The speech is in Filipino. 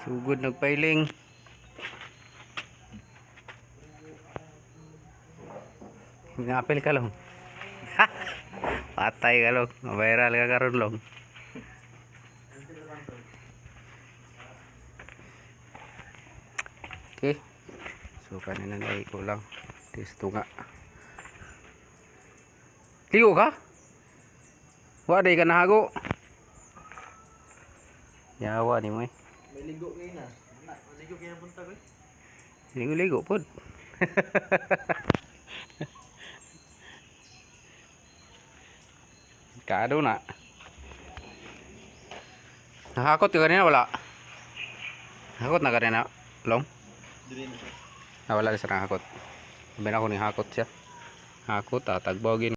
Sugod nagpailing. Ngapil ka long. Patay ka long. Viral ka karon long. Okay. So kanina na kulang. Testo nga. Ligo ka? Wa day ka nahago. Yawa ni mo eh. May ligo ngayon na. Maligo kayo na punta ko eh. Ligo-ligo po. Kado na. Nakakot ka kanina wala? Nakakot na kanina long? Dili na. Wala na siya nakakot. Sabi na ako ni hakot siya. Hakot tatagbaw gin.